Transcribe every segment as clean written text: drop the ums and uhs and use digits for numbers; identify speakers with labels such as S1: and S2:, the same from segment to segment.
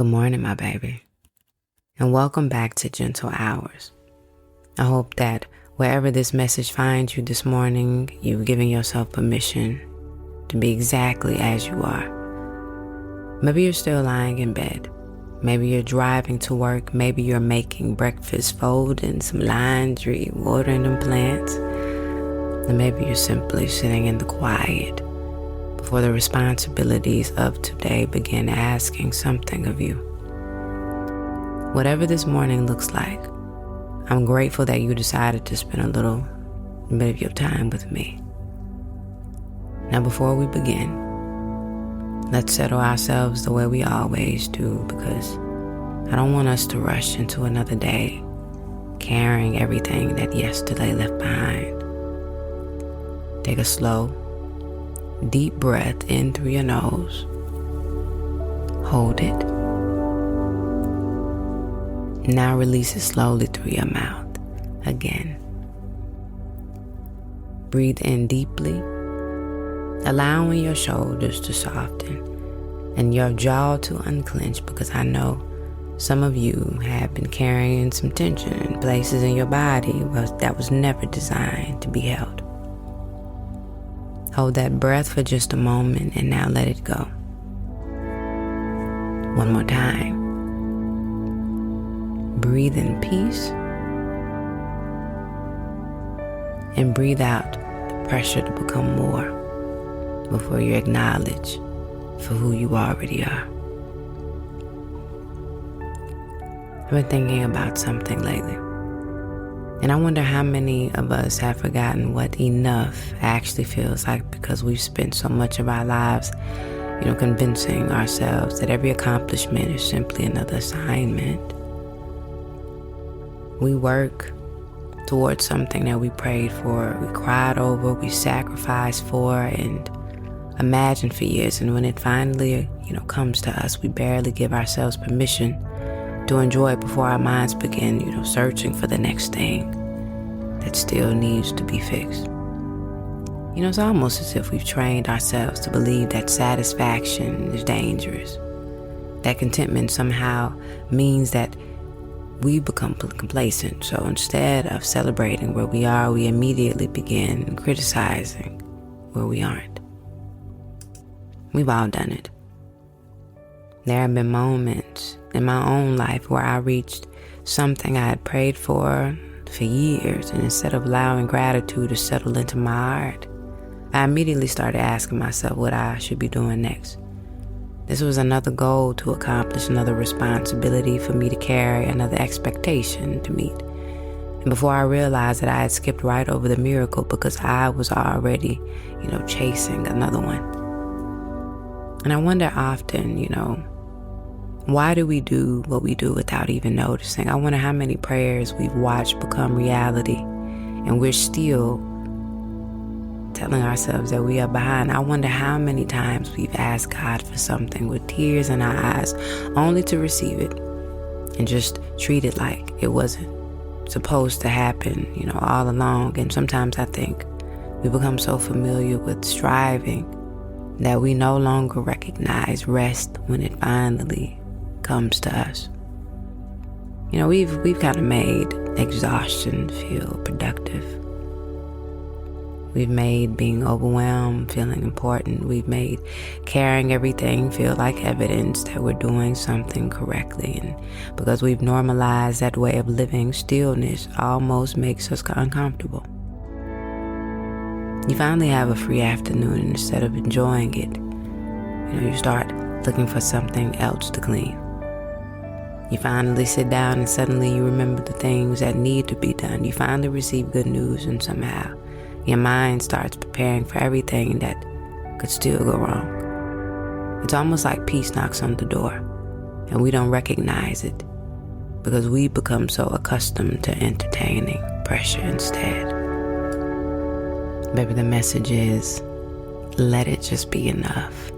S1: Good morning, my baby, and welcome back to Gentle Hours. I hope that wherever this message finds you this morning, you've given yourself permission to be exactly as you are. Maybe you're still lying in bed. Maybe you're driving to work. Maybe you're making breakfast, folding some laundry, watering them plants. And maybe you're simply sitting in the quiet before the responsibilities of today begin asking something of you. Whatever this morning looks like, I'm grateful that you decided to spend a little bit of your time with me. Now, before we begin, let's settle ourselves the way we always do, because I don't want us to rush into another day carrying everything that yesterday left behind. Take a slow, deep breath in through your nose. Hold it. Now release it slowly through your mouth. Again. Breathe in deeply, allowing your shoulders to soften and your jaw to unclench, because I know some of you have been carrying some tension in places in your body that was never designed to be held. Hold that breath for just a moment and now let it go. One more time. Breathe in peace and breathe out the pressure to become more before you acknowledge for who you already are. I've been thinking about something lately, and I wonder how many of us have forgotten what enough actually feels like, because we've spent so much of our lives, convincing ourselves that every accomplishment is simply another assignment. We work towards something that we prayed for, we cried over, we sacrificed for, and imagined for years. And when it finally, comes to us, we barely give ourselves permission to enjoy it before our minds begin, searching for the next thing that still needs to be fixed. It's almost as if we've trained ourselves to believe that satisfaction is dangerous, that contentment somehow means that we become complacent. So instead of celebrating where we are, we immediately begin criticizing where we aren't. We've all done it. There have been moments in my own life where I reached something I had prayed for years, and instead of allowing gratitude to settle into my heart, I immediately started asking myself what I should be doing next. This was another goal to accomplish, another responsibility for me to carry, another expectation to meet. And before I realized that I had skipped right over the miracle because I was already, chasing another one. And I wonder often, why do we do what we do without even noticing? I wonder how many prayers we've watched become reality, and we're still telling ourselves that we are behind. I wonder how many times we've asked God for something with tears in our eyes, only to receive it and just treat it like it wasn't supposed to happen, all along. And sometimes I think we become so familiar with striving that we no longer recognize rest when it finally comes to us. We've kind of made exhaustion feel productive. We've made being overwhelmed feeling important. We've made carrying everything feel like evidence that we're doing something correctly. And because we've normalized that way of living, stillness almost makes us uncomfortable. You finally have a free afternoon, and instead of enjoying it, you start looking for something else to clean. You finally sit down and suddenly you remember the things that need to be done. You finally receive good news, and somehow your mind starts preparing for everything that could still go wrong. It's almost like peace knocks on the door, and we don't recognize it because we become so accustomed to entertaining pressure instead. Baby, the message is, let it just be enough.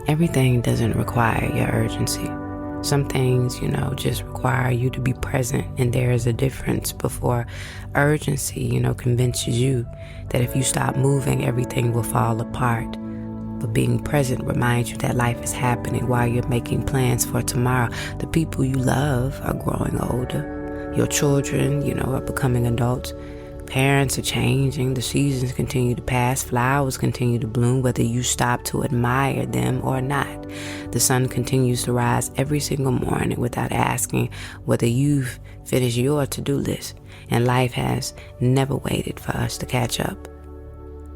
S1: Everything doesn't require your urgency. Some things, just require you to be present, and there is a difference before urgency, convinces you that if you stop moving, everything will fall apart. But being present reminds you that life is happening while you're making plans for tomorrow. The people you love are growing older. Your children, are becoming adults. Parents are changing. The seasons continue to pass. Flowers continue to bloom, whether you stop to admire them or not. The sun continues to rise every single morning without asking whether you've finished your to-do list. And life has never waited for us to catch up.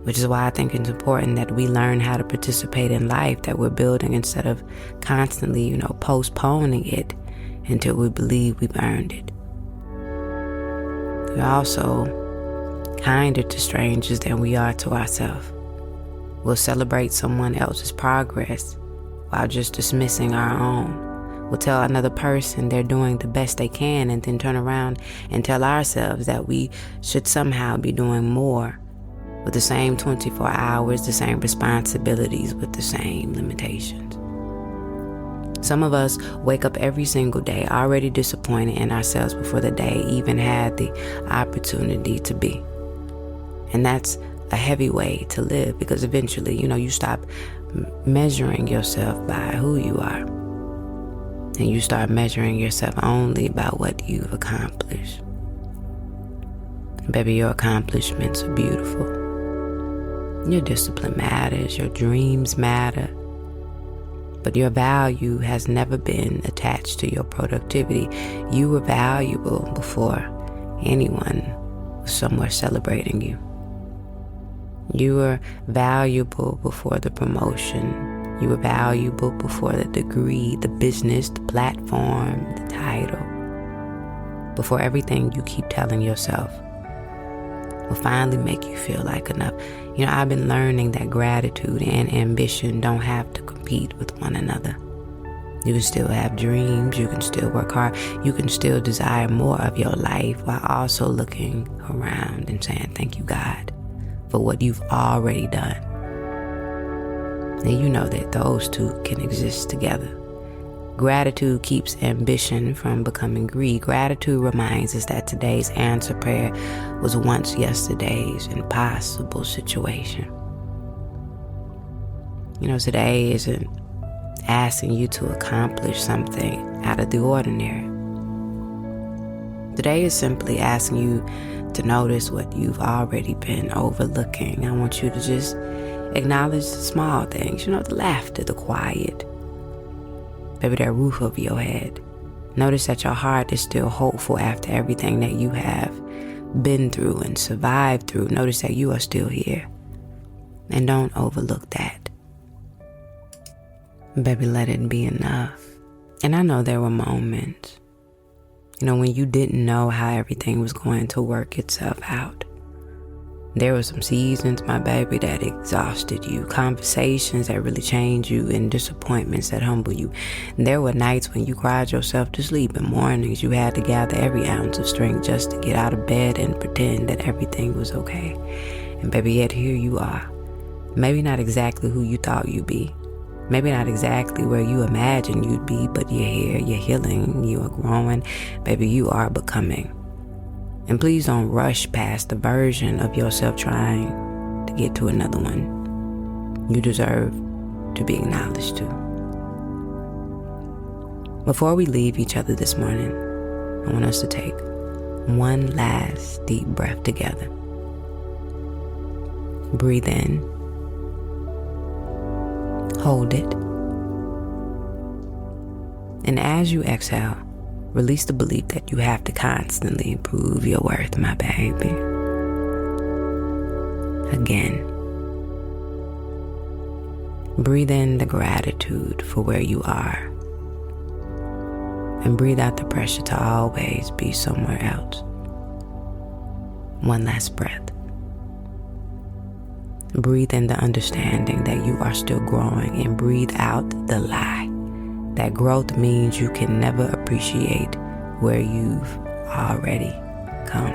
S1: Which is why I think it's important that we learn how to participate in life that we're building instead of constantly, postponing it until we believe we've earned it. We're also kinder to strangers than we are to ourselves. We'll celebrate someone else's progress while just dismissing our own. We'll tell another person they're doing the best they can and then turn around and tell ourselves that we should somehow be doing more with the same 24 hours, the same responsibilities, with the same limitations. Some of us wake up every single day already disappointed in ourselves before the day even had the opportunity to be. And that's a heavy way to live, because eventually, you stop measuring yourself by who you are. And you start measuring yourself only by what you've accomplished. Baby, your accomplishments are beautiful. Your discipline matters, your dreams matter, but your value has never been attached to your productivity. You were valuable before anyone was somewhere celebrating you. You were valuable before the promotion. You were valuable before the degree, the business, the platform, the title. Before everything you keep telling yourself will finally make you feel like enough. I've been learning that gratitude and ambition don't have to compete with one another. You can still have dreams, you can still work hard, you can still desire more of your life while also looking around and saying, thank you, God, for what you've already done. And you know that those two can exist together. Gratitude keeps ambition from becoming greed. Gratitude reminds us that today's answer prayer was once yesterday's impossible situation. Today isn't asking you to accomplish something out of the ordinary. Today is simply asking you to notice what you've already been overlooking. I want you to just acknowledge the small things, the laughter, the quiet. Maybe that roof over your head. Notice that your heart is still hopeful after everything that you have been through and survived through. Notice that you are still here. And don't overlook that. Baby, let it be enough. And I know there were moments, when you didn't know how everything was going to work itself out. There were some seasons, my baby, that exhausted you, conversations that really changed you, and disappointments that humble you. And there were nights when you cried yourself to sleep, and mornings you had to gather every ounce of strength just to get out of bed and pretend that everything was okay. And baby, yet here you are. Maybe not exactly who you thought you'd be. Maybe not exactly where you imagined you'd be, but you're here, you're healing, you are growing. Baby, you are becoming. And please don't rush past the version of yourself trying to get to another one. You deserve to be acknowledged too. Before we leave each other this morning, I want us to take one last deep breath together. Breathe in. Hold it. And as you exhale, release the belief that you have to constantly improve your worth, my baby. Again. Breathe in the gratitude for where you are. And breathe out the pressure to always be somewhere else. One last breath. Breathe in the understanding that you are still growing, and breathe out the lie that growth means you can never appreciate where you've already come.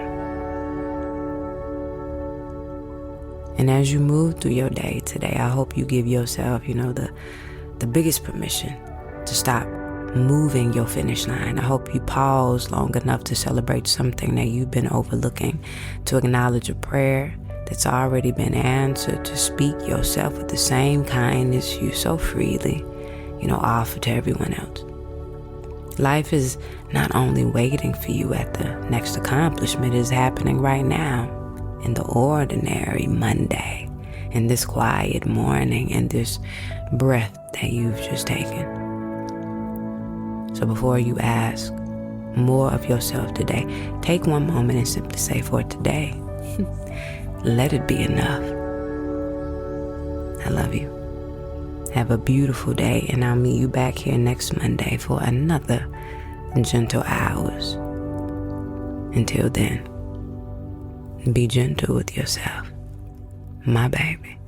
S1: And as you move through your day today, I hope you give yourself, the biggest permission to stop moving your finish line. I hope you pause long enough to celebrate something that you've been overlooking, to acknowledge a prayer that's already been answered to speak yourself with the same kindness you so freely, offer to everyone else. Life is not only waiting for you at the next accomplishment, it is happening right now, in the ordinary Monday, in this quiet morning, in this breath that you've just taken. So before you ask more of yourself today, take one moment and simply say, for today, let it be enough. I love you. Have a beautiful day, and I'll meet you back here next Monday for another Gentle Hours. Until then, be gentle with yourself, my baby.